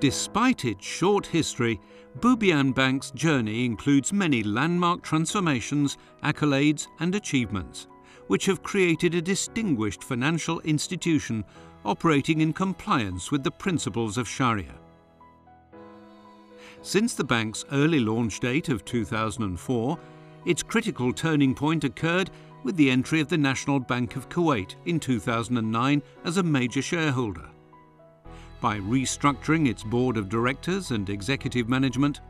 Despite its short history, Boubyan Bank's journey includes many landmark transformations, accolades and achievements, which have created a distinguished financial institution operating in compliance with the principles of Sharia. Since the bank's early launch date of 2004, its critical turning point occurred with the entry of the National Bank of Kuwait in 2009 as a major shareholder. By restructuring its board of directors and executive management,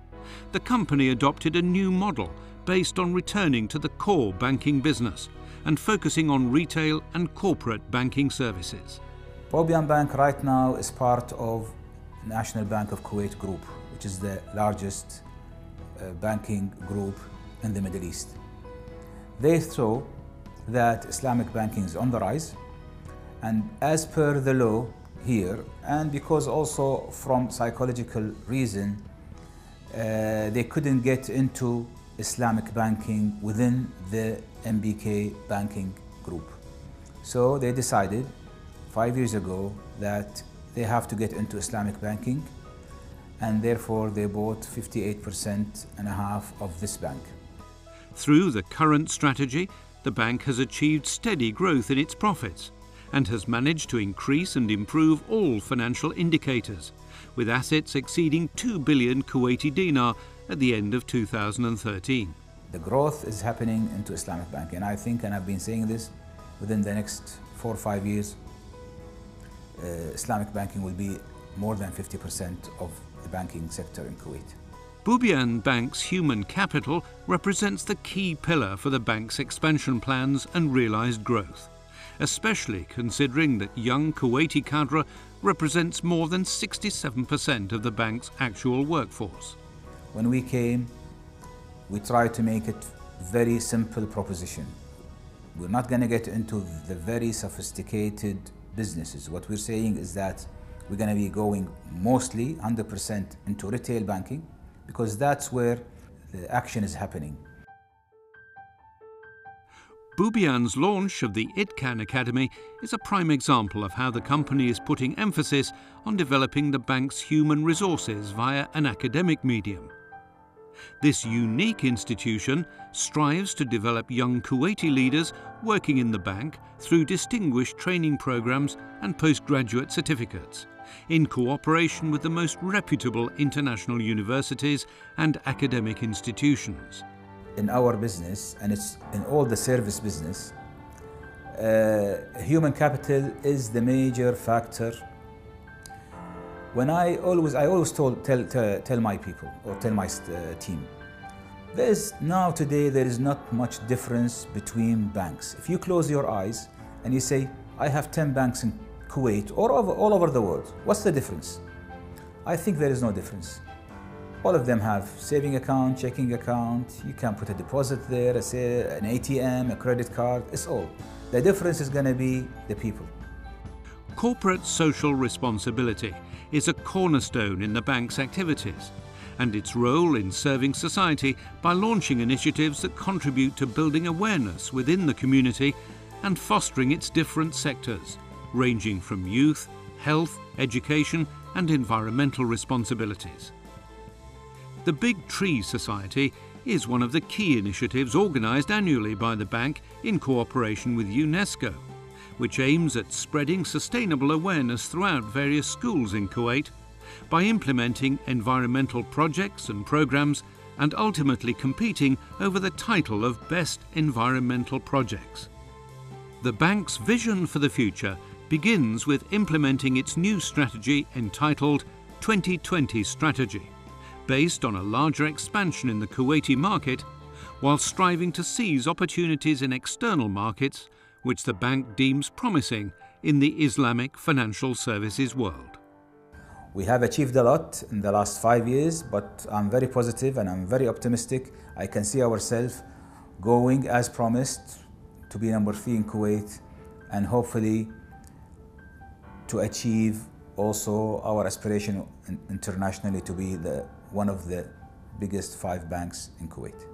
the company adopted a new model based on returning to the core banking business and focusing on retail and corporate banking services. Boubyan Bank right now is part of National Bank of Kuwait Group, which is the largest banking group in the Middle East. They saw that Islamic banking is on the rise, and as per the law here, and because also from psychological reason, they couldn't get into Islamic banking within the MBK banking group. So they decided 5 years ago that they have to get into Islamic banking, and therefore they bought 58.5% of this bank. Through the current strategy, the bank has achieved steady growth in its profits and has managed to increase and improve all financial indicators, with assets exceeding 2 billion Kuwaiti dinar at the end of 2013. The growth is happening into Islamic banking, and I think, and I've been saying this, within the next 4 or 5 years, Islamic banking will be more than 50% of the banking sector in Kuwait. Boubyan Bank's human capital represents the key pillar for the bank's expansion plans and realised growth, especially considering that young Kuwaiti cadre represents more than 67% of the bank's actual workforce. When we came, we tried to make it very simple proposition. We're not going to get into the very sophisticated businesses. What we're saying is that we're going to be going mostly 100% into retail banking, because that's where the action is happening. Boubyan's launch of the ITCAN Academy is a prime example of how the company is putting emphasis on developing the bank's human resources via an academic medium. This unique institution strives to develop young Kuwaiti leaders working in the bank through distinguished training programs and postgraduate certificates, in cooperation with the most reputable international universities and academic institutions. In our business, and it's in all the service business, human capital is the major factor. When I always tell my people, or tell my team, today there is not much difference between banks. If you close your eyes and you say, I have 10 banks in Kuwait or all over the world, what's the difference? I think there is no difference. All of them have saving account, checking account, you can put a deposit there, an ATM, a credit card, it's all. The difference is going to be the people. Corporate social responsibility is a cornerstone in the bank's activities, and its role in serving society by launching initiatives that contribute to building awareness within the community and fostering its different sectors, ranging from youth, health, education and environmental responsibilities. The Big Tree Society is one of the key initiatives organised annually by the bank in cooperation with UNESCO, which aims at spreading sustainable awareness throughout various schools in Kuwait by implementing environmental projects and programmes and ultimately competing over the title of Best Environmental Projects. The bank's vision for the future begins with implementing its new strategy entitled 2020 Strategy, based on a larger expansion in the Kuwaiti market, while striving to seize opportunities in external markets which the bank deems promising in the Islamic financial services world. We have achieved a lot in the last 5 years, but I'm very positive and I'm very optimistic. I can see ourselves going as promised to be number 3 in Kuwait, and hopefully to achieve also our aspiration internationally to be one of the biggest 5 banks in Kuwait.